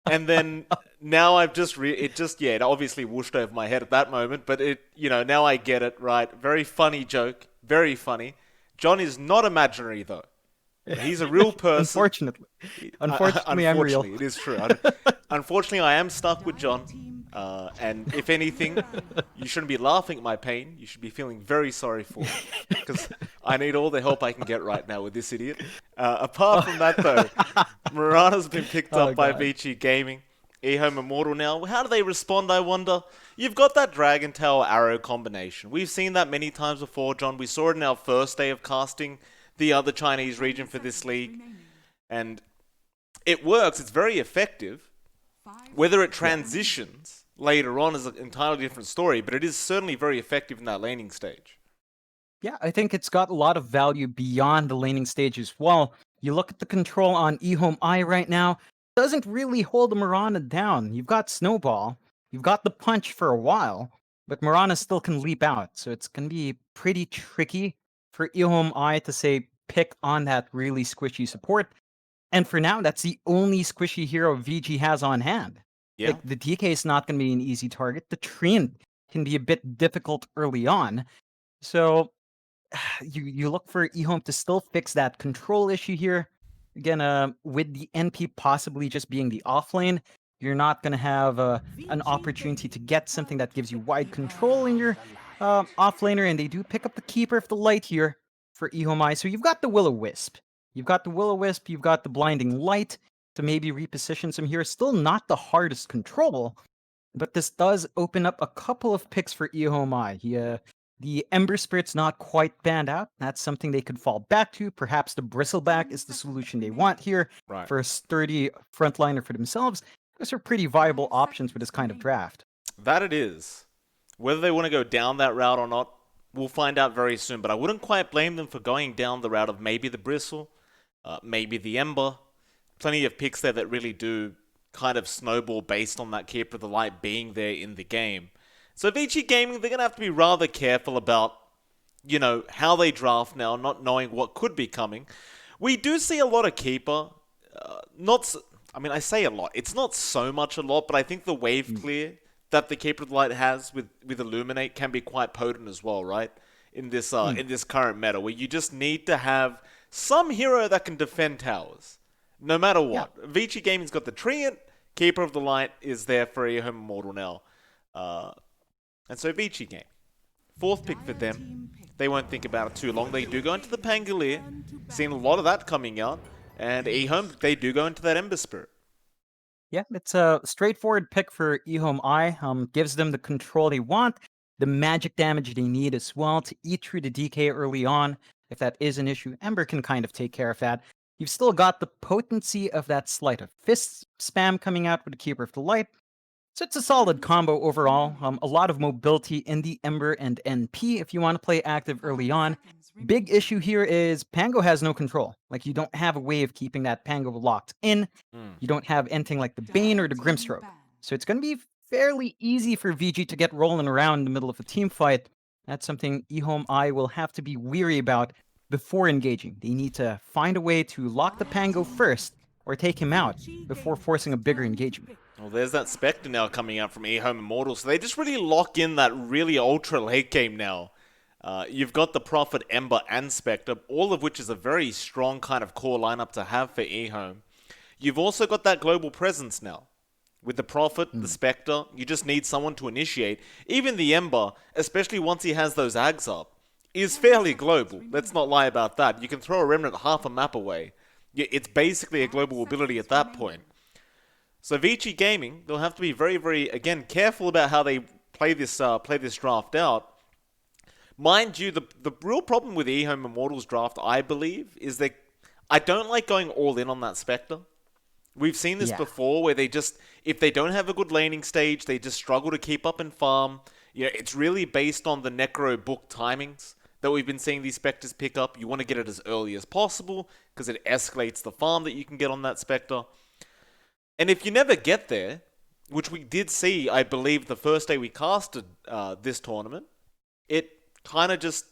And then now I've just it obviously whooshed over my head at that moment, but now I get it, right? Very funny joke, very funny. John is not imaginary though. He's a real person. Unfortunately. Unfortunately, I'm real. Unfortunately, it is true. Unfortunately, I am stuck with John. And if anything, you shouldn't be laughing at my pain. You should be feeling very sorry for it. Because I need all the help I can get right now with this idiot. Apart from that, though, Murata's been picked Oh up by god. Vici Gaming. EHOME.Immortal now. How do they respond, I wonder? You've got that Dragon Tail Arrow combination. We've seen that many times before, John. We saw it in our first day of casting the other Chinese region for this league. And it works. It's very effective. Whether it Yeah. transitions later on is an entirely different story, but it is certainly very effective in that laning stage. Yeah, I think it's got a lot of value beyond the laning stage as well. You look at the control on EHOME.I right now, doesn't really hold the Mirana down. You've got Snowball, you've got the punch for a while, but Mirana still can leap out, so it's going to be pretty tricky for EHOME.I to say pick on that really squishy support. And for now, that's the only squishy hero VG has on hand. Yeah, Like, the DK is not going to be an easy target. The Treant can be a bit difficult early on. So you look for eHome to still fix that control issue here. Again, with the NP possibly just being the off lane, you're not going to have an opportunity to get something that gives you wide control in your off laner, and they do pick up the Keeper of the Light here for eHome. So you've got the Will-O-Wisp. You've got the Will-O-Wisp, you've got the Blinding Light to maybe reposition some here. Still not the hardest control, but this does open up a couple of picks for EHOME. The Ember Spirit's not quite banned out. That's something they could fall back to. Perhaps the Bristleback is the solution they want here right. for a sturdy frontliner for themselves. Those are pretty viable options for this kind of draft. That it is. Whether they want to go down that route or not, we'll find out very soon. But I wouldn't quite blame them for going down the route of maybe the Bristle, maybe the Ember. Plenty of picks there that really do kind of snowball based on that Keeper of the Light being there in the game. So Vici Gaming, they're going to have to be rather careful about, how they draft now, not knowing what could be coming. We do see a lot of Keeper. Not, I mean, I say a lot. It's not so much a lot, but I think the wave Mm. clear that the Keeper of the Light has with Illuminate can be quite potent as well, right? Mm. In this current meta, where you just need to have some hero that can defend towers, no matter Yeah. what. Vici Gaming's got the Treant. Keeper of the Light is there for EHOME.Immortal now. Uh, and so Vici Game. Fourth pick for them. They won't think about it too long. They do go into the Pangolier. Seen a lot of that coming out. And EHOME, they do go into that Ember Spirit. Yeah, it's a straightforward pick for EHOME-I. Gives them the control they want, the magic damage they need as well to eat through the DK early on. If that is an issue, Ember can kind of take care of that. You've still got the potency of that Sleight of Fist spam coming out with the Keeper of the Light. So it's a solid combo overall. A lot of mobility in the Ember and NP if you want to play active early on. Big issue here is Pango has no control. Like, you don't have a way of keeping that Pango locked in. Mm. You don't have anything like the Bane or the Grimstroke. So it's going to be fairly easy for VG to get rolling around in the middle of a team fight. That's something EHOME.I will have to be weary about before engaging. They need to find a way to lock the Pango first or take him out before forcing a bigger engagement. Well, there's that Spectre now coming out from EHOME.Immortal. So they just really lock in that really ultra late game now. You've got the Prophet, Ember, and Spectre, all of which is a very strong kind of core lineup to have for EHOME. You've also got that global presence now. With the Prophet, the Spectre, you just need someone to initiate. Even the Ember, especially once he has those Ags up, is fairly global. Let's not lie about that. You can throw a Remnant half a map away. It's basically a global ability at that point. So Vici Gaming, they'll have to be very, very, again, careful about how they play this draft out. Mind you, the real problem with EHOME.Immortal's draft, I believe, is that I don't like going all in on that Spectre. We've seen this Yeah. before where they just, if they don't have a good laning stage, they just struggle to keep up and farm. It's really based on the Necro book timings that we've been seeing these Spectres pick up. You want to get it as early as possible because it escalates the farm that you can get on that Spectre. And if you never get there, which we did see, I believe, the first day we casted this tournament, it kind of just,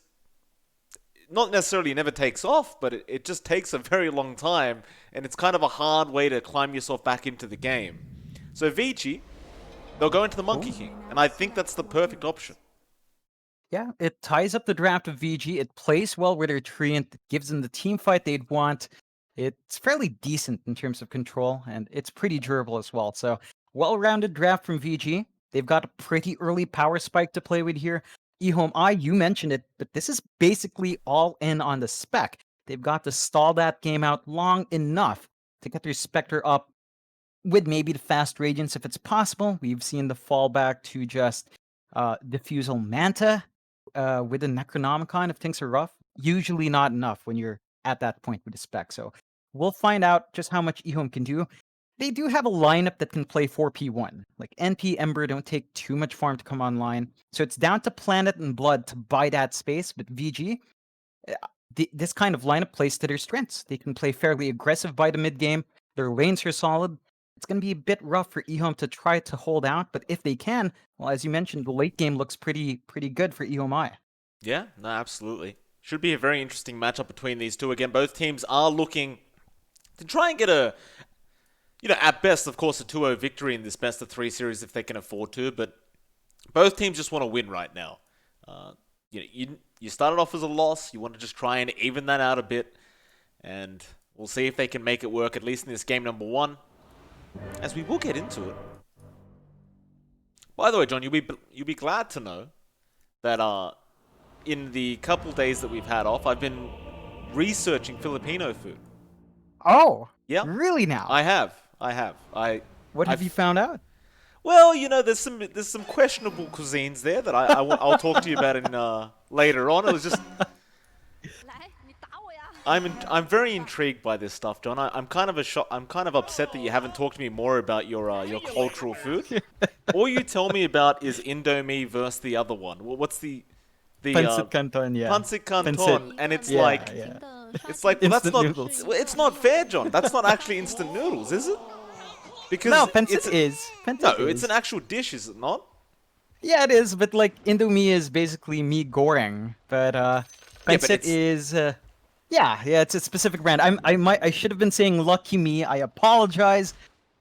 not necessarily never takes off, but it just takes a very long time, and it's kind of a hard way to climb yourself back into the game. So Vici, they'll go into the Monkey King, and I think that's the perfect option. Yeah, it ties up the draft of VG. It plays well with their Treant. It gives them the team fight they'd want. It's fairly decent in terms of control, and it's pretty durable as well. So, well-rounded draft from VG. They've got a pretty early power spike to play with here. EHOME.I, you mentioned it, but this is basically all in on the spec. They've got to stall that game out long enough to get their Spectre up with maybe the fast Radiance if it's possible. We've seen the fallback to just Diffusal Manta with a Necronomicon if things are rough. Usually not enough when you're at that point with the spec. So we'll find out just how much EHOME can do. They do have a lineup that can play 4P1. Like NP, Ember don't take too much farm to come online. So it's down to Planet and Blood to buy that space. But VG, this kind of lineup plays to their strengths. They can play fairly aggressive by the mid game. Their lanes are solid. It's going to be a bit rough for EHOME to try to hold out, but if they can, well, as you mentioned, the late game looks pretty good for EHOME.I. Yeah, no, absolutely. Should be a very interesting matchup between these two. Again, both teams are looking to try and get a, at best, of course, a 2-0 victory in this best-of-3 series if they can afford to, but both teams just want to win right now. You started off as a loss. You want to just try and even that out a bit, and we'll see if they can make it work, at least in this game number 1. As we will get into it. By the way, John, you'll be glad to know that in the couple days that we've had off, I've been researching Filipino food. Oh, yeah, really now? I have. What have you found out? Well, there's some questionable cuisines there that I'll talk to you about in later on. It was just. I'm very intrigued by this stuff, John. I'm kind of upset that you haven't talked to me more about your cultural food. All you tell me about is Indomie versus the other one. What's the Pancit Canton, yeah. Pancit Canton, and it's like well, that's not noodles. It's not fair, John. That's not actually instant noodles, is it? Because no, pancit is. It's an actual dish, is it not? Yeah, it is, but like Indomie is basically mee goreng, but pancit is. Yeah, it's a specific brand. I should have been saying Lucky Me. I apologize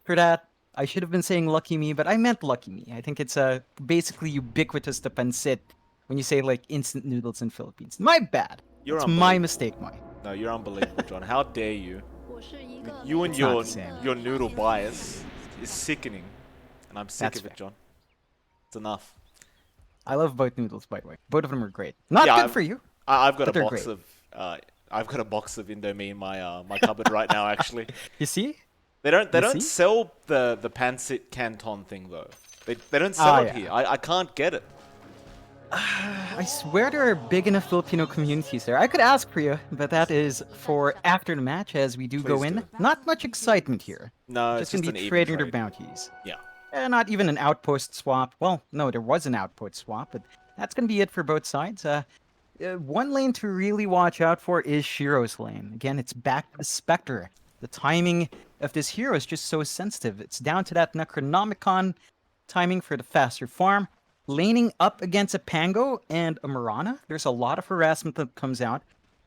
for that. I should have been saying Lucky Me, but I meant Lucky Me. I think it's basically ubiquitous to pancit when you say like instant noodles in Philippines. My bad. It's my mistake, Mike. No, you're unbelievable, John. How dare you? You and your noodle bias is sickening, and I'm sick of it, John. It's enough. I love both noodles, by the way. Both of them are great. Not good for you. I've got a box of. I've got a box of Indomie in my my cupboard right now. Actually, you see, they don't sell the pancit canton thing though. They don't sell it here. I can't get it. I swear there are big enough Filipino communities there. I could ask for you, but that is for after the match as we go in. Not much excitement here. No, just gonna be trading their bounties. Yeah. Not even an outpost swap. Well, no, there was an outpost swap, but that's gonna be it for both sides. One lane to really watch out for is Shiro's lane. Again, it's back to the Spectre. The timing of this hero is just so sensitive. It's down to that Necronomicon timing for the faster farm. Laning up against a Pango and a Mirana, there's a lot of harassment that comes out.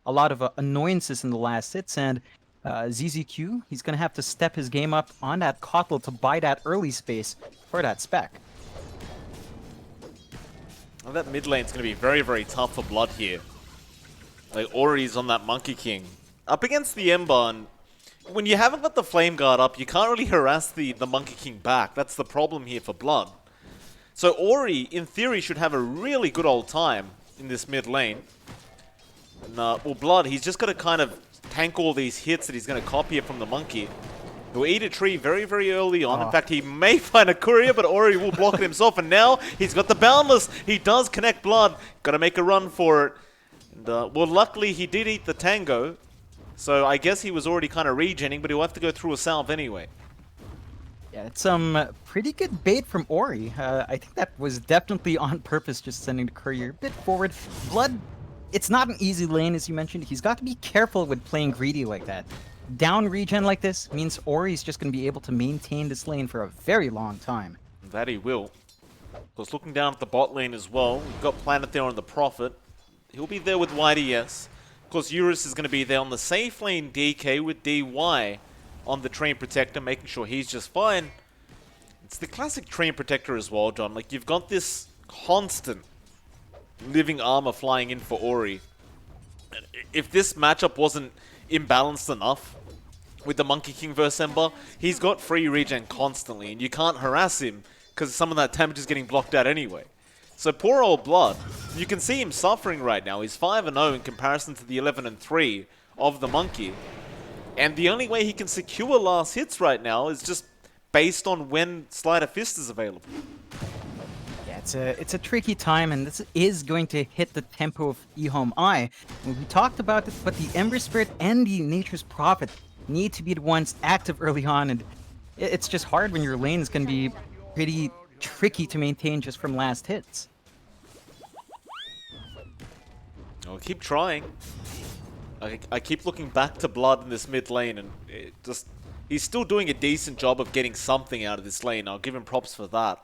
A lot of annoyances in the last hits, and ZZQ, he's going to have to step his game up on that Kotl to buy that early space for that spec. Well, that mid lane's going to be very, very tough for Blood here. Like, Ori's on that Monkey King. Up against the Ember, and when you haven't got the Flame Guard up, you can't really harass the Monkey King back. That's the problem here for Blood. So Ori, in theory, should have a really good old time in this mid lane. And, well, Blood, he's just got to kind of tank all these hits that he's going to copy from the Monkey. He'll eat a tree very, very early on. In fact, he may find a courier, but Ori will block it himself. And now he's got the Boundless. He does connect Blood. Got to make a run for it. And, well, luckily, he did eat the Tango. So I guess he was already kind of regenning, but he'll have to go through a salve anyway. Yeah, it's some pretty good bait from Ori. I think that was definitely on purpose, just sending the courier a bit forward. Blood, it's not an easy lane, as you mentioned. He's got to be careful with playing greedy like that. Down regen like this means Ori's just going to be able to maintain this lane for a very long time. That he will. Because looking down at the bot lane as well, we've got Planet there on the Prophet. He'll be there with YDS. Of course, Eurus is going to be there on the safe lane DK with DY on the Train Protector, making sure he's just fine. It's the classic Treant Protector as well, John. Like, you've got this constant living armor flying in for Ori. If this matchup wasn't imbalanced enough with the Monkey King versus Ember, he's got free regen constantly, and you can't harass him because some of that damage is getting blocked out anyway. So poor old Blood, you can see him suffering right now. He's 5-0 in comparison to the 11-3 of the Monkey. And the only way he can secure last hits right now is just based on when Sleight of Fist is available. Yeah, it's a tricky time, and this is going to hit the tempo of EHOME.I. And we talked about it, but the Ember Spirit and the Nature's Prophet need to be the ones active early on, and it's just hard when your lanes can be pretty tricky to maintain just from last hits. I'll keep trying. I keep looking back to Blood in this mid lane, and he's still doing a decent job of getting something out of this lane. I'll give him props for that.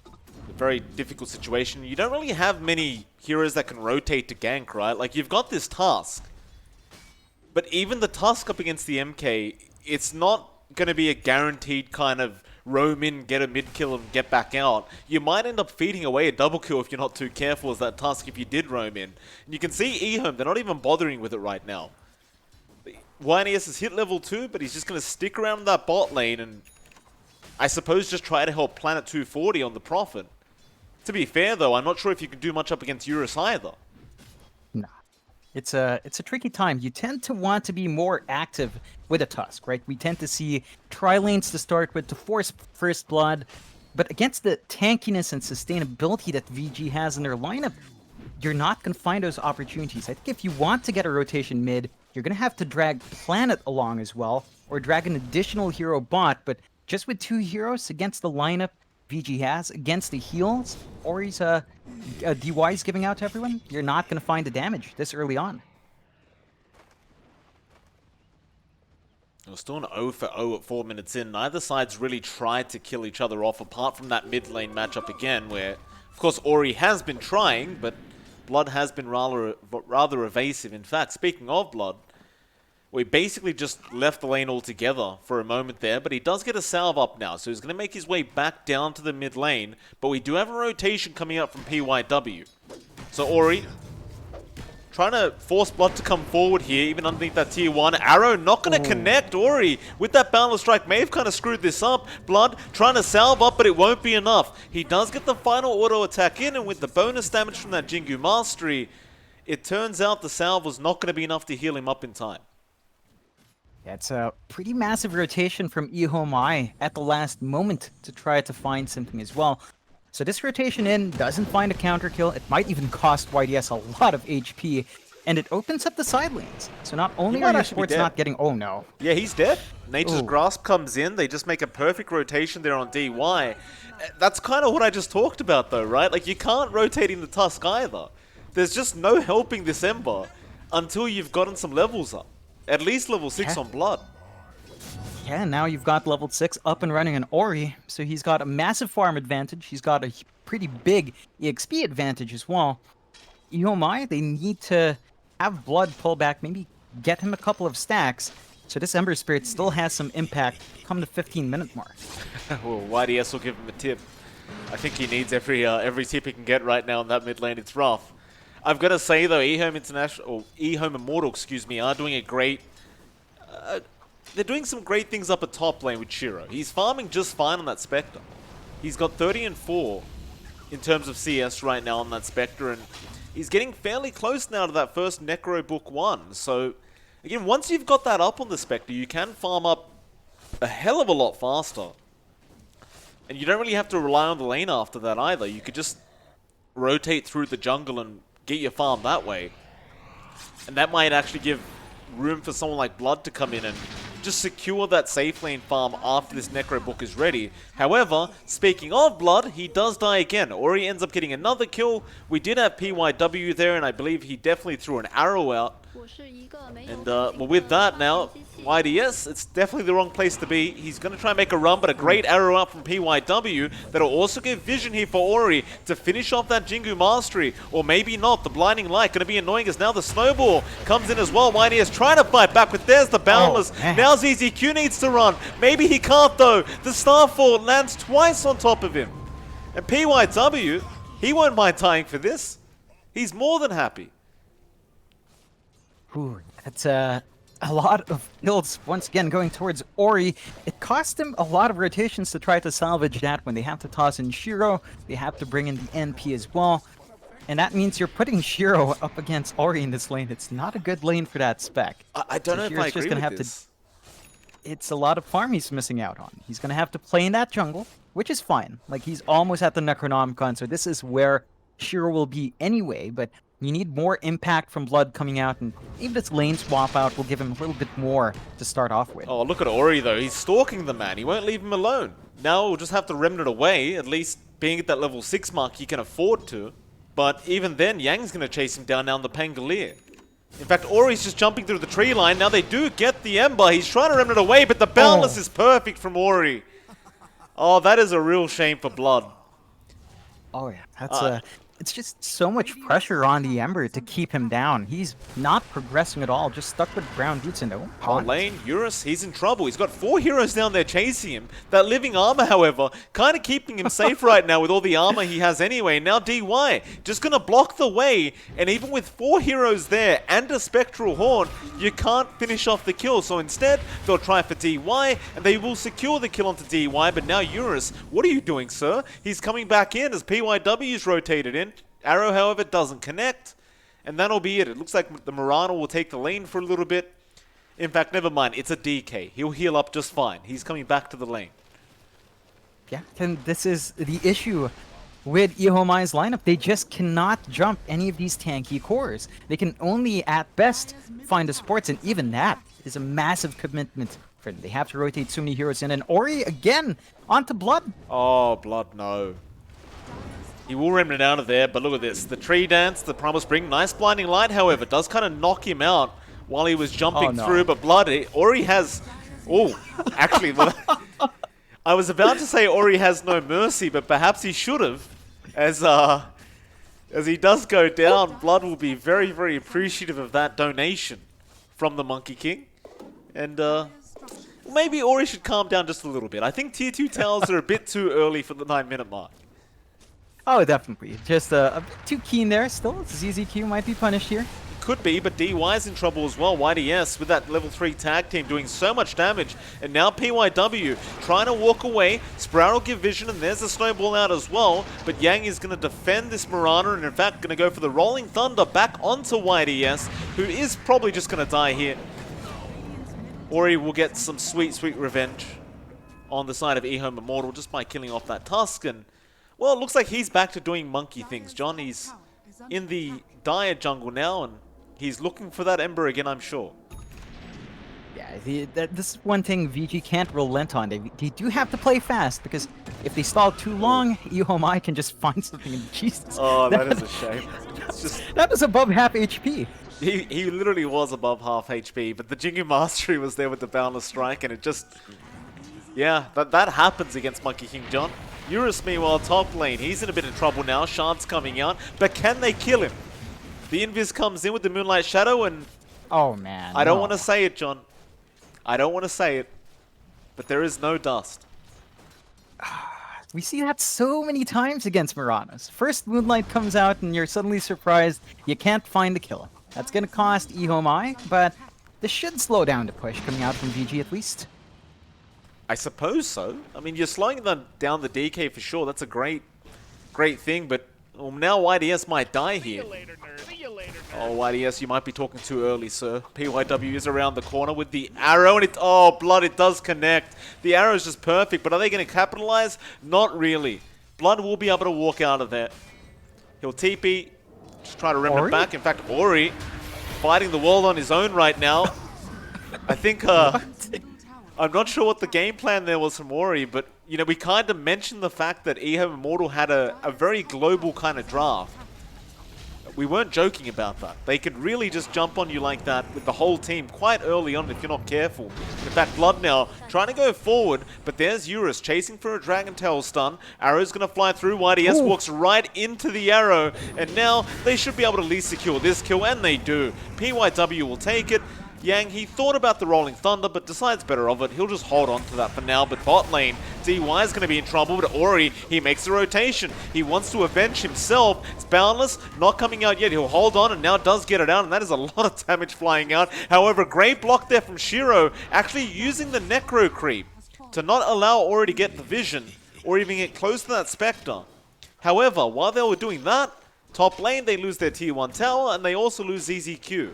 A very difficult situation. You don't really have many heroes that can rotate to gank, right? Like, you've got this Tusk, but even the Tusk up against the MK, it's not going to be a guaranteed kind of roam in, get a mid kill, and get back out. You might end up feeding away a double kill if you're not too careful as that Tusk if you did roam in. And you can see EHOME, they're not even bothering with it right now. YNES has hit level 2, but he's just going to stick around that bot lane and I suppose just try to help Planet 240 on the Prophet. To be fair though, I'm not sure if you can do much up against Eurus either. Nah. It's a tricky time. You tend to want to be more active with a Tusk, right? We tend to see tri-lanes to start with to force first blood, but against the tankiness and sustainability that VG has in their lineup, you're not going to find those opportunities. I think if you want to get a rotation mid, you're going to have to drag Planet along as well, or drag an additional hero bot, but just with 2 heroes against the lineup VG has, against the heals, or he's DY's giving out to everyone, you're not going to find the damage this early on. We're still an 0 for 0 at 4 minutes in. Neither side's really tried to kill each other off, apart from that mid lane matchup again, where, of course, Ori has been trying, but Blood has been rather evasive. In fact, speaking of Blood, we basically just left the lane altogether for a moment there, but he does get a salve up now, so he's going to make his way back down to the mid lane, but we do have a rotation coming up from PYW. So Ori, trying to force Blood to come forward here, even underneath that tier 1. Arrow not going to connect. Ori, with that Boundless Strike, may have kind of screwed this up. Blood trying to salve up, but it won't be enough. He does get the final auto attack in, and with the bonus damage from that Jingu Mastery, it turns out the salve was not going to be enough to heal him up in time. Yeah, it's a pretty massive rotation from EHOME.I at the last moment to try to find something as well. So this rotation in doesn't find a counter kill. It might even cost YDS a lot of HP, and it opens up the side lanes. So not only are your supports not getting... Oh no. Yeah, he's dead. Nature's Grasp comes in. They just make a perfect rotation there on DY. That's kind of what I just talked about though, right? Like, you can't rotate in the Tusk either. There's just no helping this Ember until you've gotten some levels up. At least level 6 on Blood. Yeah, now you've got level 6 up and running on Ori, so he's got a massive farm advantage. He's got a pretty big EXP advantage as well. EHOME.I, they need to have Blood pull back, maybe get him a couple of stacks, so this Ember Spirit still has some impact come the 15-minute mark. Well, YDS will give him a tip. I think he needs every tip he can get right now in that mid lane. It's rough. I've got to say though, EHOME.Immortal, excuse me, are doing a great... they're doing some great things up at top lane with Shiro. He's farming just fine on that Spectre. He's got 30 and 4 in terms of CS right now on that Spectre, and he's getting fairly close now to that first Necro Book 1. So, again, once you've got that up on the Spectre, you can farm up a hell of a lot faster. And you don't really have to rely on the lane after that either. You could just rotate through the jungle and get your farm that way. And that might actually give room for someone like Blood to come in and just secure that safe lane farm after this Necro Book is ready. However, speaking of Blood, he does die again. Ori ends up getting another kill. We did have PYW there, and I believe he definitely threw an arrow out And well, with that now, YDS, it's definitely the wrong place to be. He's going to try and make a run, but a great arrow up from PYW that'll also give vision here for Ori to finish off that Jingu Mastery. Or maybe not. The Blinding Light going to be annoying as now the Snowball comes in as well. YDS trying to fight back, but there's the Boundless. Now ZZQ needs to run. Maybe he can't though. The Starfall lands twice on top of him. And PYW, he won't mind tying for this. He's more than happy. Ooh, that's a lot of kills once again going towards Ori. It cost him a lot of rotations to try to salvage that when they have to toss in Shiro. They have to bring in the NP as well. And that means you're putting Shiro up against Ori in this lane. It's not a good lane for that spec. I don't know if I agree with this. It's a lot of farm he's missing out on. He's going to have to play in that jungle, which is fine. Like, he's almost at the Necronomicon, so this is where Shiro will be anyway, but you need more impact from Blood coming out, and even this lane swap out will give him a little bit more to start off with. Oh, look at Ori though. He's stalking the man. He won't leave him alone. Now we'll just have to remnant away. At least being at that level 6 mark, he can afford to. But even then, Yang's going to chase him down now in the Pangolier. In fact, Ori's just jumping through the tree line. Now they do get the Ember. He's trying to remnant away, but the Boundless is perfect from Ori. Oh, that is a real shame for Blood. Oh yeah, that's it's just so much pressure on the Ember to keep him down. He's not progressing at all, just stuck with ground boots in the Oh, lane, Eurus, he's in trouble. He's got 4 heroes down there chasing him. That living armor, however, kind of keeping him safe right now with all the armor he has anyway. Now DY, just going to block the way, and even with 4 heroes there and a Spectral Horn, you can't finish off the kill. So instead, they'll try for DY, and they will secure the kill onto DY, but now Eurus, what are you doing, sir? He's coming back in as PYW's rotated in. Arrow, however, doesn't connect, and that'll be it. It looks like the Murano will take the lane for a little bit. In fact, never mind. It's a DK. He'll heal up just fine. He's coming back to the lane. Yeah, and this is the issue with EHOME.I's lineup. They just cannot jump any of these tanky cores. They can only, at best, find the supports, and even that is a massive commitment for them. They have to rotate so many heroes in, and Ori, again, onto Blood. Oh, Blood, no. He will remnant out of there, but look at this. The tree dance, the Promise Spring, nice blinding light, however, does kind of knock him out while he was jumping through, but Blood, Ori has... Oh, actually, I was about to say Ori has no mercy, but perhaps he should have. As he does go down, Blood will be very, very appreciative of that donation from the Monkey King. And maybe Ori should calm down just a little bit. I think tier 2 towers are a bit too early for the 9-minute mark. Oh, definitely. Just a bit too keen there still. ZZQ might be punished here. Could be, but DY's in trouble as well. YDS with that level 3 tag team doing so much damage. And now PYW trying to walk away. Sprout will give vision, and there's a snowball out as well. But Yang is going to defend this Murano, and in fact going to go for the Rolling Thunder back onto YDS, who is probably just going to die here. Ori will get some sweet, sweet revenge on the side of EHOME.Immortal just by killing off that Tusk. And well, it looks like he's back to doing monkey things. John, he's in the dire jungle now, and he's looking for that Ember again, I'm sure. Yeah, this is one thing Vici can't relent on. They do have to play fast, because if they stall too long, EHOME.I can just find something and Jesus. Oh, that is a shame. It's just... That was above half HP. He literally was above half HP, but the Jingu Mastery was there with the Boundless Strike, and it just... Yeah, that happens against Monkey King, John. Eurus, meanwhile, top lane. He's in a bit of trouble now. Shard's coming out. But can they kill him? The Invis comes in with the Moonlight Shadow, and... Oh, man. I don't want to say it, John. I don't want to say it. But there is no dust. We see that so many times against Muranos. First Moonlight comes out, and you're suddenly surprised you can't find the killer. That's going to cost EHOME.I, but this should slow down the push coming out from VG at least. I suppose so. I mean, you're slowing down the DK for sure. That's a great thing, but now YDS might die here. Oh, YDS, you might be talking too early, sir. PYW is around the corner with the arrow, and oh, Blood, it does connect. The arrow is just perfect, but are they going to capitalize? Not really. Blood will be able to walk out of there. He'll TP, just try to remnant back. In fact, Ori fighting the world on his own right now. I think, I'm not sure what the game plan there was from Ori, but, you know, we kind of mentioned the fact that EHOME.Immortal had a very global kind of draft. We weren't joking about that. They could really just jump on you like that with the whole team quite early on if you're not careful. In fact, Blood now trying to go forward, but there's Eurus chasing for a Dragon Tail stun. Arrow's going to fly through. YDS walks right into the arrow, and now they should be able to at least secure this kill, and they do. PYW will take it. Yang, he thought about the Rolling Thunder, but decides better of it. He'll just hold on to that for now. But bot lane, DY is going to be in trouble. But Ori, he makes a rotation. He wants to avenge himself. It's Boundless, not coming out yet. He'll hold on and now does get it out. And that is a lot of damage flying out. However, great block there from Shiro, actually using the Necro creep to not allow Ori to get the vision or even get close to that Spectre. However, while they were doing that, top lane, they lose their tier 1 tower and they also lose ZZQ.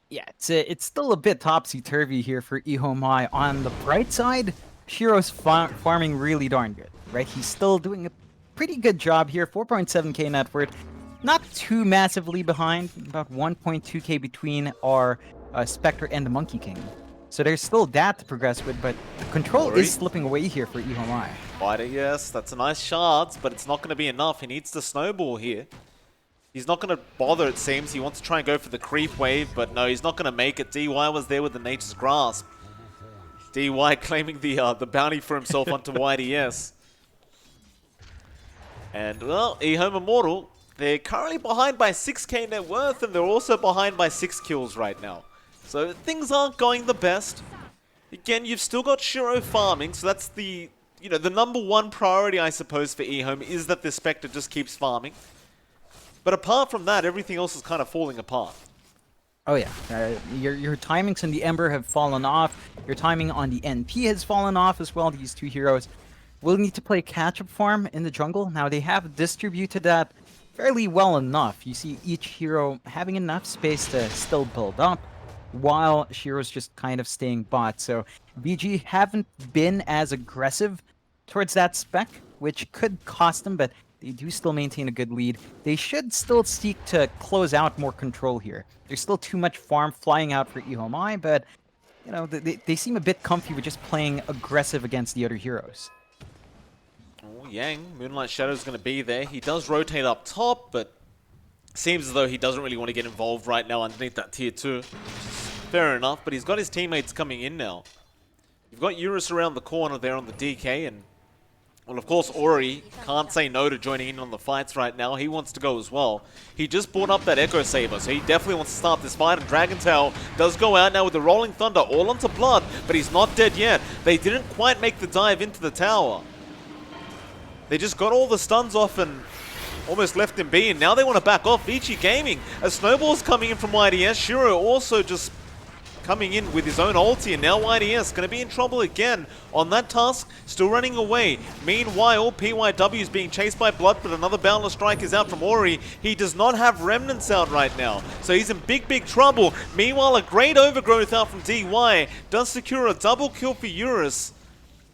Yeah, it's still a bit topsy-turvy here for EHOME.i. On the bright side, Shiro's farming really darn good, right? He's still doing a pretty good job here, 4.7k net worth. Not too massively behind, about 1.2k between our Spectre and the Monkey King. So there's still that to progress with, but the control is slipping away here for EHOME.i. Yes, that's a nice shards, but it's not going to be enough. He needs to snowball here. He's not going to bother, it seems. He wants to try and go for the creep wave, but no, he's not going to make it. DY was there with the Nature's Grasp. DY claiming the bounty for himself onto YDS. And, well, EHOME.Immortal, they're currently behind by 6k net worth, and they're also behind by 6 kills right now. So things aren't going the best. Again, you've still got Shiro farming, so that's the, the number one priority, I suppose, for EHOME is that the Spectre just keeps farming. But apart from that, everything else is kind of falling apart. Oh yeah, your timings on the Ember have fallen off. Your timing on the NP has fallen off as well. These two heroes will need to play catch-up farm in the jungle. Now they have distributed that fairly well enough. You see each hero having enough space to still build up, while Shiro's just kind of staying bot. So VG haven't been as aggressive towards that spec, which could cost them, but they do still maintain a good lead. They should still seek to close out more control here. There's still too much farm flying out for EHOME.i, but they seem a bit comfy with just playing aggressive against the other heroes. Oh, Yang, Moonlight Shadow's going to be there. He does rotate up top, but seems as though he doesn't really want to get involved right now underneath that tier 2. Fair enough, but he's got his teammates coming in now. You've got Eurus around the corner there on the DK, and well, of course, Ori can't say no to joining in on the fights right now. He wants to go as well. He just brought up that Echo Saber, so he definitely wants to start this fight. And Dragon Tail does go out now with the Rolling Thunder all onto Blood, but he's not dead yet. They didn't quite make the dive into the tower. They just got all the stuns off and almost left him be, and now they want to back off. Vici Gaming, a snowball's coming in from YDS. Shiro also just coming in with his own ulti, and now YDS going to be in trouble again on that task, still running away. Meanwhile, PYW is being chased by Blood, but another Boundless Strike is out from Ori. He does not have Remnants out right now, so he's in big, big trouble. Meanwhile, a great overgrowth out from DY does secure a double kill for Eurus.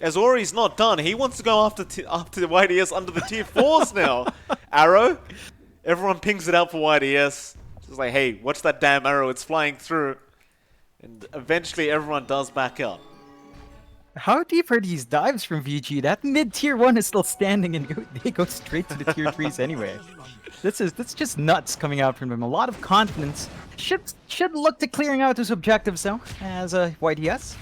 As Ori's not done, he wants to go after YDS under the tier 4s now. Arrow, everyone pings it out for YDS. Just like, hey, watch that damn arrow, it's flying through. And eventually everyone does back up. How deep are these dives from VG? That mid-tier 1 is still standing, and they go straight to the tier 3s anyway. That's just nuts coming out from them. A lot of confidence. Should look to clearing out his objectives though, as a YDS.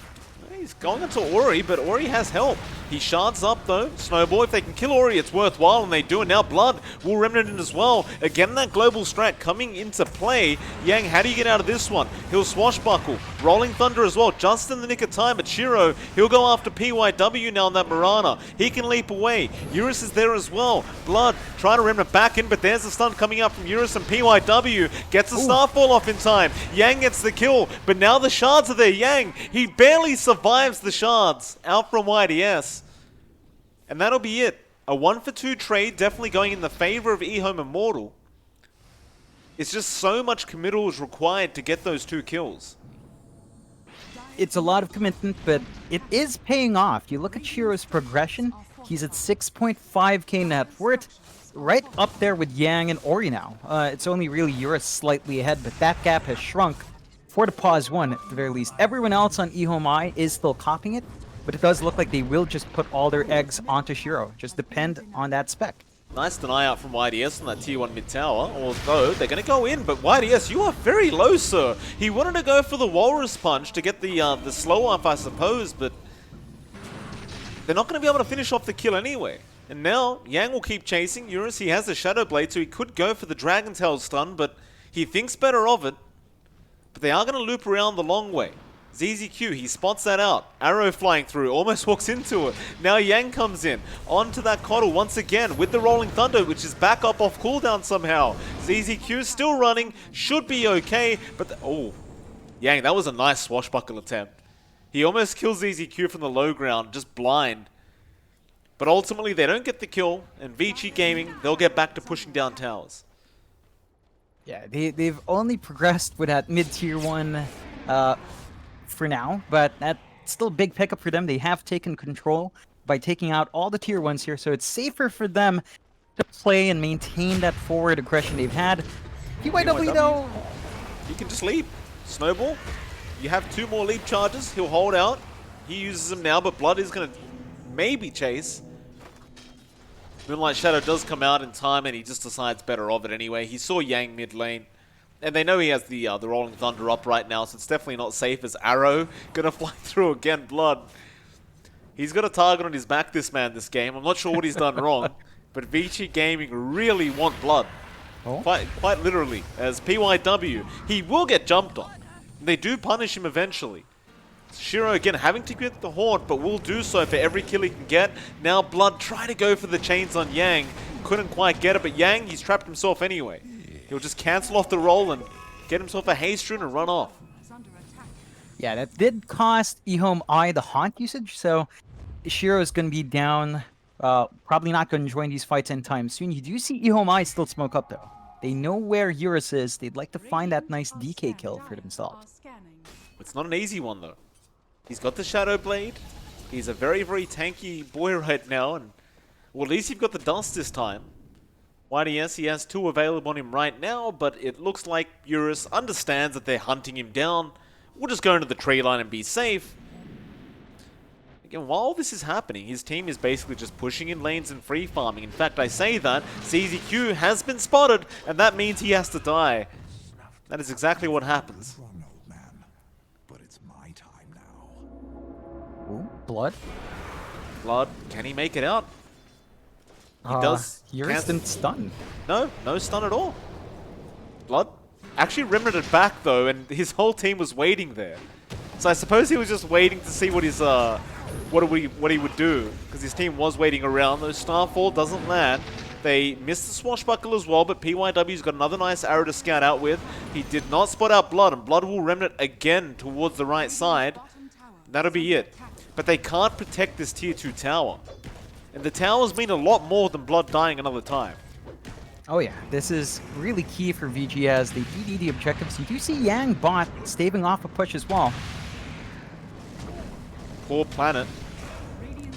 He's going into Ori, but Ori has help. He shards up though. Snowball, if they can kill Ori, it's worthwhile, and they do. And now Blood will Remnant in as well. Again, that global strat coming into play. Yang, how do you get out of this one? He'll swashbuckle. Rolling Thunder as well, just in the nick of time. But Shiro, he'll go after PYW now on that Mirana. He can leap away. Eurus is there as well. Blood trying to Remnant back in, but there's the stun coming up from Eurus, and PYW gets the Starfall off in time. Yang gets the kill, but now the shards are there. Yang, he barely survives the shards out from YDS. And that'll be it. A 1-for-2 trade definitely going in the favor of EHOME.Immortal. It's just so much committal is required to get those 2 kills. It's a lot of commitment, but it is paying off. You look at Shiro's progression, he's at 6.5k net worth, right up there with Yang and Ori now. It's only really Eurus slightly ahead, but that gap has shrunk for the pause 1 at the very least. Everyone else on EHOME.i is still copying it, but it does look like they will just put all their eggs onto Shiro. Just depend on that spec. Nice deny out from YDS on that tier 1 mid tower, although they're going to go in, but YDS, you are very low, sir. He wanted to go for the Walrus Punch to get the slow off, I suppose, but they're not going to be able to finish off the kill anyway. And now, Yang will keep chasing Eurus. He has the Shadow Blade, so he could go for the Dragon Tail stun, but he thinks better of it. But they are going to loop around the long way. ZZQ, he spots that out. Arrow flying through, almost walks into it. Now Yang comes in, onto that Coddle once again with the Rolling Thunder, which is back up off cooldown somehow. ZZQ still running, should be okay, but oh, Yang, that was a nice swashbuckle attempt. He almost kills ZZQ from the low ground, just blind. But ultimately, they don't get the kill, and Vici Gaming, they'll get back to pushing down towers. Yeah, they've only progressed with that mid-tier 1 for now, but that's still a big pickup for them. They have taken control by taking out all the tier 1s here, so it's safer for them to play and maintain that forward aggression they've had. PYW, though... He can just leap. Snowball. You have 2 more leap charges. He'll hold out. He uses them now, but Blood is going to maybe chase. Moonlight Shadow does come out in time, and he just decides better of it anyway. He saw Yang mid lane, and they know he has the Rolling Thunder up right now, so it's definitely not safe as Arrow gonna fly through again. Blood. He's got a target on his back, this man, this game. I'm not sure what he's done wrong, but Vici Gaming really want Blood. Oh? Quite literally, as PYW, he will get jumped on. They do punish him eventually. Shiro again having to get the Horde, but will do so for every kill he can get. Now Blood trying to go for the chains on Yang. Couldn't quite get it, but Yang, he's trapped himself anyway. He'll just cancel off the roll and get himself a haste rune and run off. Yeah, that did cost EHOME.I the haunt usage, so Shiro is going to be down. Probably not going to join these fights anytime soon. You do see EHOME.I still smoke up, though. They know where Eurus is. They'd like to find that nice DK kill for themselves. It's not an easy one, though. He's got the Shadow Blade. He's a very, very tanky boy right now. And well, at least you've got the Dust this time. YDS, he has 2 available on him right now, but it looks like Eurus understands that they're hunting him down. We'll just go into the tree line and be safe. Again, while this is happening, his team is basically just pushing in lanes and free farming. In fact, I say that, ZZQ has been spotted, and that means he has to die. That is exactly what happens. Ooh, Blood? Blood, can he make it out? He does. Eurus didn't stun. No stun at all. Blood actually remnanted back though, and his whole team was waiting there. So I suppose he was just waiting to see what his what he would do, because his team was waiting around. Though Starfall doesn't land. They missed the swashbuckle as well, but PYW's got another nice arrow to scout out with. He did not spot out Blood, and Blood will remnant again towards the right side. That'll be it. But they can't protect this tier 2 tower. And the towers mean a lot more than Blood dying another time. Oh yeah, this is really key for VG as they DD the objectives. You do see Yang bot staving off a push as well. Poor Planet.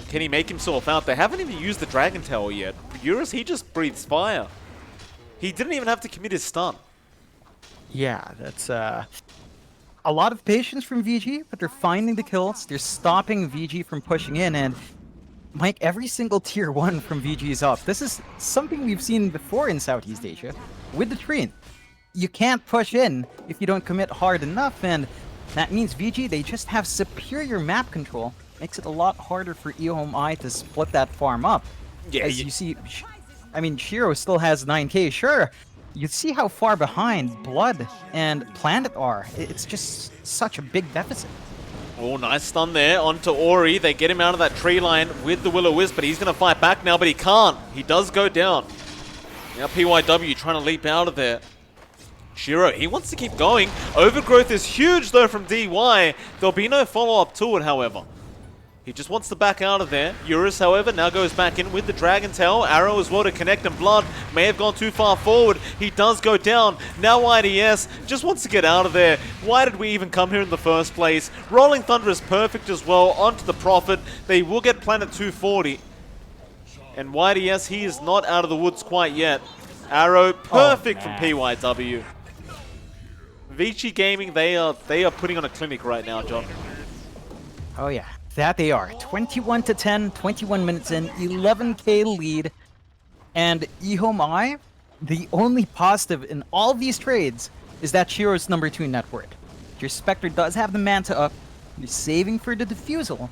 Can he make himself out? They haven't even used the Dragon Tower yet. Eurus, he just breathes fire. He didn't even have to commit his stun. Yeah, that's a lot of patience from VG, but they're finding the kills. They're stopping VG from pushing in, and Mike, every single tier 1 from VG is up. This is something we've seen before in Southeast Asia with the Treen. You can't push in if you don't commit hard enough, and that means VG, they just have superior map control. Makes it a lot harder for EHOME.I to split that farm up. Yeah, as you see, I mean, Shiro still has 9k, sure. You see how far behind Blood and Planet are. It's just such a big deficit. Oh, nice stun there onto Ori. They get him out of that tree line with the Will-O-Wisp, but he's going to fight back now, but he can't. He does go down. Now PYW trying to leap out of there. Shiro, he wants to keep going. Overgrowth is huge, though, from DY. There'll be no follow-up to it, however. He just wants to back out of there. Eurus, however, now goes back in with the Dragon Tail. Arrow as well to connect, and Blood may have gone too far forward. He does go down. Now IDS just wants to get out of there. Why did we even come here in the first place? Rolling Thunder is perfect as well. Onto the Prophet. They will get Planet 240. And YDS, he is not out of the woods quite yet. Arrow, perfect from PYW. Vici Gaming, they are putting on a clinic right now, John. Oh yeah. That they are. 21 to 10, 21 minutes in, 11k lead. And EHOME.I, the only positive in all of these trades is that Shiro's number 2 net worth. Your Spectre does have the Manta up, you're saving for the Diffusal,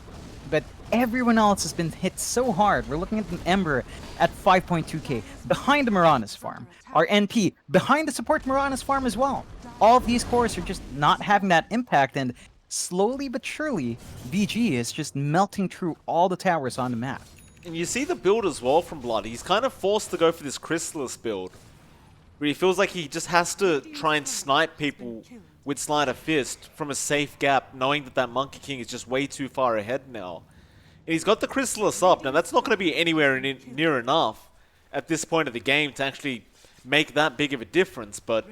but everyone else has been hit so hard. We're looking at an Ember at 5.2k, behind the Maranas farm. Our NP, behind the support Maranas farm as well. All of these cores are just not having that impact, and slowly but surely, VG is just melting through all the towers on the map. And you see the build as well from Blood. He's kind of forced to go for this Chrysalis build, where he feels like he just has to try and snipe people with Sleight of Fist from a safe gap, knowing that that Monkey King is just way too far ahead now. And he's got the Chrysalis up. Now, that's not going to be anywhere near enough at this point of the game to actually make that big of a difference, but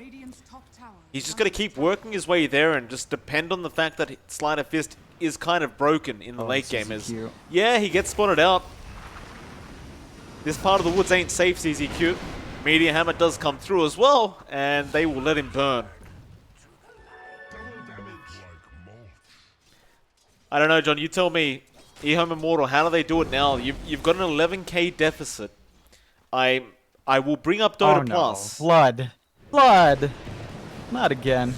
he's just going to keep working his way there and just depend on the fact that Sleight of Fist is kind of broken in the late game. Yeah, he gets spotted out. This part of the woods ain't safe, ZZQ. Meteor Hammer does come through as well, and they will let him burn. I don't know, John, you tell me, EHOME.Immortal, how do they do it now? You've got an 11k deficit. I will bring up Dota Plus. Blood. Blood. Not again.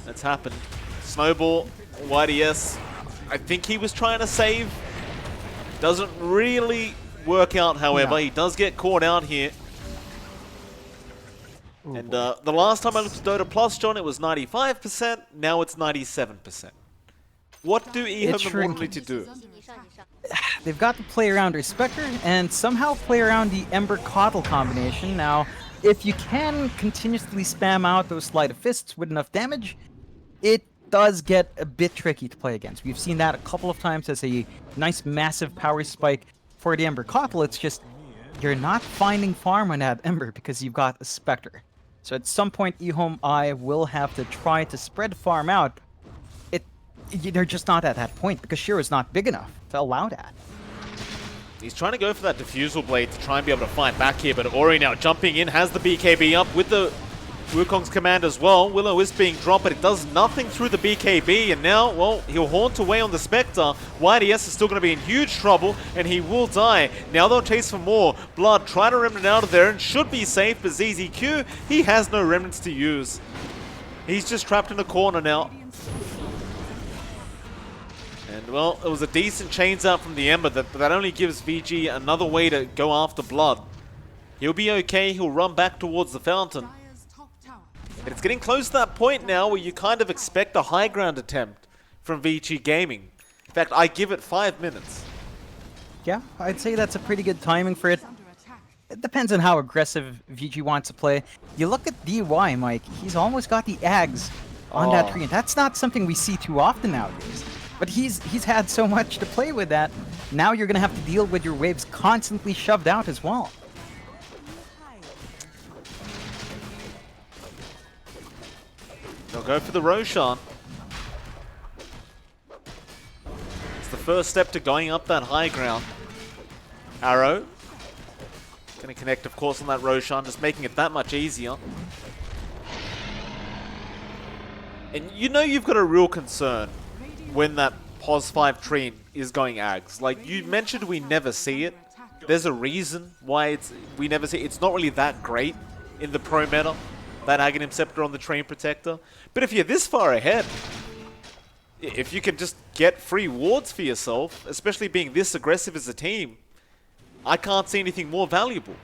That's happened. Snowball, YDS. I think he was trying to save. Doesn't really work out, however. No. He does get caught out here. Ooh, and the last time I looked at Dota Plus, John, it was 95%. Now it's 97%. What do EHOME.Immortal need to do? They've got to play around their Spectre and somehow play around the Ember Coddle combination. Now, if you can continuously spam out those Sleight of Fists with enough damage, it does get a bit tricky to play against. We've seen that a couple of times as a nice massive power spike for the Ember Coddle. It's just, you're not finding farm on that Ember because you've got a Spectre. So at some point, EHOME.I will have to try to spread farm out. They're just not at that point because Shiro's not big enough to allow that. He's trying to go for that Diffusal Blade to try and be able to fight back here, but Ori now jumping in, has the BKB up with the Wukong's command as well. Will-O-Wisp being dropped, but it does nothing through the BKB, and now, well, he'll haunt away on the Spectre. YDS is still going to be in huge trouble, and he will die. Now they'll chase for more. Blood, try to remnant out of there, and should be safe, but ZZQ, he has no remnants to use. He's just trapped in a corner now. And, well, it was a decent chains out from the Ember, but that only gives VG another way to go after Blood. He'll be okay, he'll run back towards the fountain. And it's getting close to that point now where you kind of expect a high ground attempt from Vici Gaming. In fact, I give it 5 minutes. Yeah, I'd say that's a pretty good timing for it. It depends on how aggressive VG wants to play. You look at DY, Mike, he's almost got the Ags on that tree, and that's not something we see too often nowadays. But he's had so much to play with that. Now you're going to have to deal with your waves constantly shoved out as well. They'll go for the Roshan. It's the first step to going up that high ground. Arrow. Going to connect, of course, on that Roshan, just making it that much easier. And you know you've got a real concern when that POS 5 Treen is going Ags. Like you mentioned, we never see it. There's a reason why we never see it. It's not really that great in the pro meta, that Aghanim Scepter on the Train Protector. But if you're this far ahead, if you can just get free wards for yourself, especially being this aggressive as a team, I can't see anything more valuable.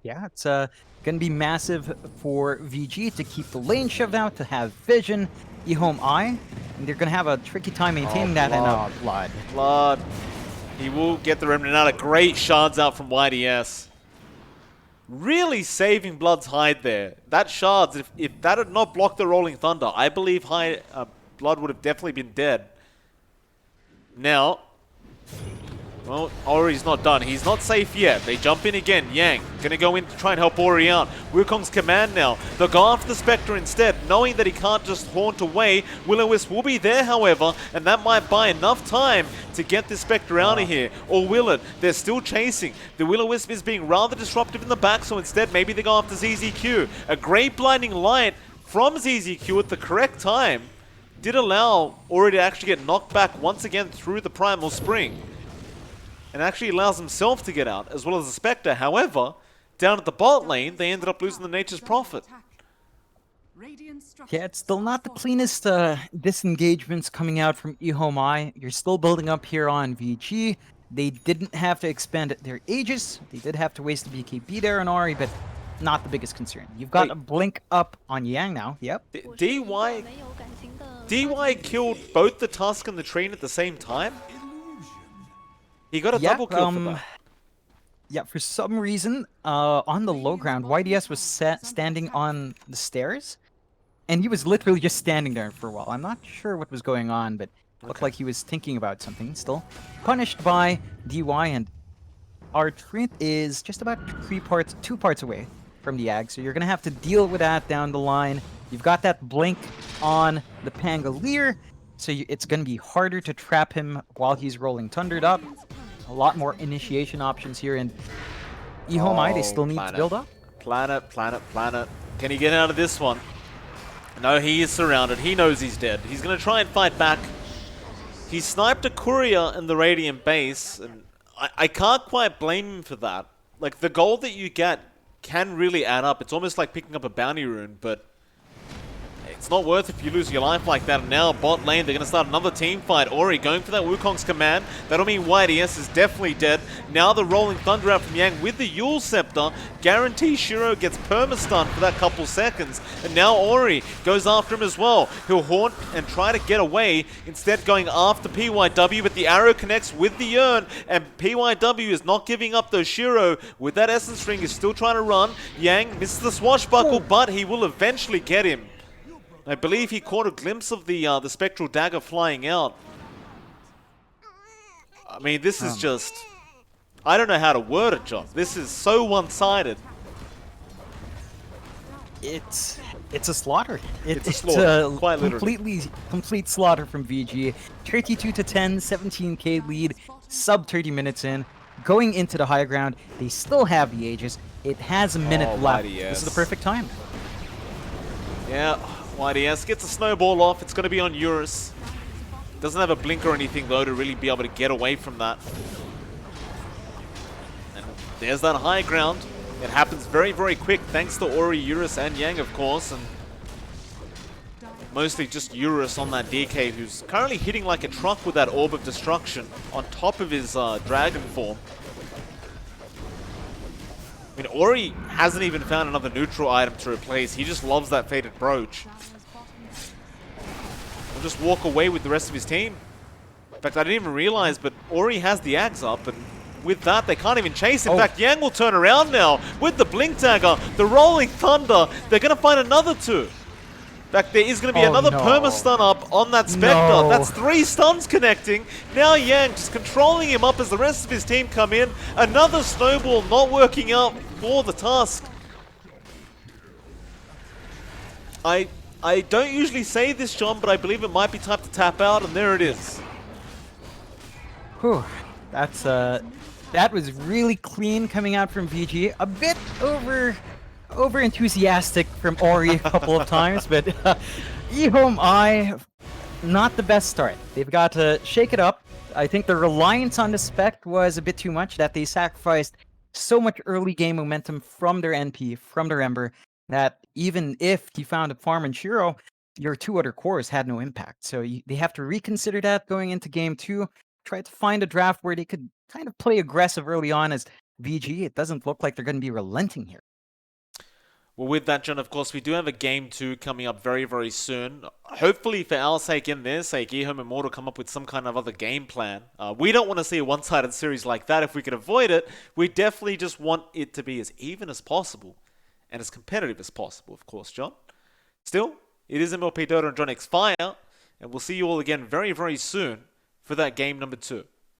Yeah, it's going to be massive for VG to keep the lane shoved out, to have vision. EHOME.I, and they're going to have a tricky time maintaining that in Blood. Blood. He will get the remnant out. A great shards out from YDS. Really saving Blood's hide there. That shards, if that had not blocked the Rolling Thunder, I believe Blood would have definitely been dead. Now, well, Ori's not done. He's not safe yet. They jump in again. Yang gonna go in to try and help Ori out. Wukong's command now. They'll go after the Spectre instead, knowing that he can't just haunt away. Will-O-Wisp will be there, however, and that might buy enough time to get the Spectre out of here. Or will it? They're still chasing. The Will-O-Wisp is being rather disruptive in the back, so instead maybe they go after ZZQ. A great blinding light from ZZQ at the correct time did allow Ori to actually get knocked back once again through the Primal Spring. and actually allows himself to get out, as well as the Spectre. However, down at the bot lane, they ended up losing the Nature's Prophet. Yeah, it's still not the cleanest disengagements coming out from EHOME.i. You're still building up here on Vici. They didn't have to expand their Aegis. They did have to waste the BKB there on Ori, but not the biggest concern. You've got a blink up on Yang now. Yep. DY killed both the Tusk and the Train at the same time? He got a double kill for that. Yeah, for some reason, on the low ground, YDS was standing on the stairs, and he was literally just standing there for a while. I'm not sure what was going on, but it looked like he was thinking about something still. Punished by DY, and our Trent is just about 2 parts away from the Ag, so you're going to have to deal with that down the line. You've got that blink on the Pangolier, so it's going to be harder to trap him while he's rolling Thundered up. A lot more initiation options here, and EHOME.i, they still need to build up. Planet. Can he get out of this one? No, he is surrounded. He knows he's dead. He's going to try and fight back. He sniped a courier in the Radiant base, and I can't quite blame him for that. Like, the gold that you get can really add up. It's almost like picking up a bounty rune, but it's not worth if you lose your life like that. And now bot lane, they're going to start another team fight. Ori going for that Wukong's command. That'll mean YDS is definitely dead. Now the rolling thunder out from Yang with the Yule Scepter. Guarantee Shiro gets perma-stun for that couple seconds. And now Ori goes after him as well. He'll haunt and try to get away. Instead going after PYW, but the arrow connects with the Yearn. And PYW is not giving up though. Shiro with that Essence Ring is still trying to run. Yang misses the swashbuckle, but he will eventually get him. I believe he caught a glimpse of the Spectral Dagger flying out. I mean, this is just... I don't know how to word it, John. This is so one-sided. It's a slaughter. It's a slaughter, quite literally. Complete slaughter from VG. 32 to 10, 17k lead, sub 30 minutes in. Going into the high ground, they still have the Aegis. It has a minute left. This is the perfect time. Yeah. YDS gets a snowball off. It's going to be on Eurus. Doesn't have a blink or anything, though, to really be able to get away from that. And there's that high ground. It happens very, very quick, thanks to Ori, Eurus, and Yang, of course. And mostly just Eurus on that DK, who's currently hitting like a truck with that Orb of Destruction on top of his dragon form. I mean, Ori hasn't even found another neutral item to replace. He just loves that Fated Brooch. He'll just walk away with the rest of his team. In fact, I didn't even realize, but Ori has the Ags up, and with that, they can't even chase. In fact, Yang will turn around now with the Blink Dagger, the Rolling Thunder. They're going to find another 2. In fact, there is going to be another perma-stun up on that Spectre. That's 3 stuns connecting. Now Yang just controlling him up as the rest of his team come in. Another snowball not working out for the Tusk. I don't usually say this, John, but I believe it might be time to tap out, and there it is. Whew. That was really clean coming out from VG. A bit over enthusiastic from Ori a couple of times, but EHOME.i, not the best start. They've got to shake it up. I think the reliance on the Spec was a bit too much, that they sacrificed so much early game momentum from their NP, from their Ember, that even if you found a farm in Shiro, your 2 other cores had no impact. So they have to reconsider that going into game 2, try to find a draft where they could kind of play aggressive early on as VG. It doesn't look like they're going to be relenting here. Well, with that, John, of course, we do have a Game 2 coming up very, very soon. Hopefully, for our sake and their sake, EHOME.Immortal come up with some kind of other game plan. We don't want to see a one-sided series like that if we can avoid it. We definitely just want it to be as even as possible and as competitive as possible, of course, John. Still, it is MLP Dota and JohnXFire, and we'll see you all again very, very soon for that game number 2.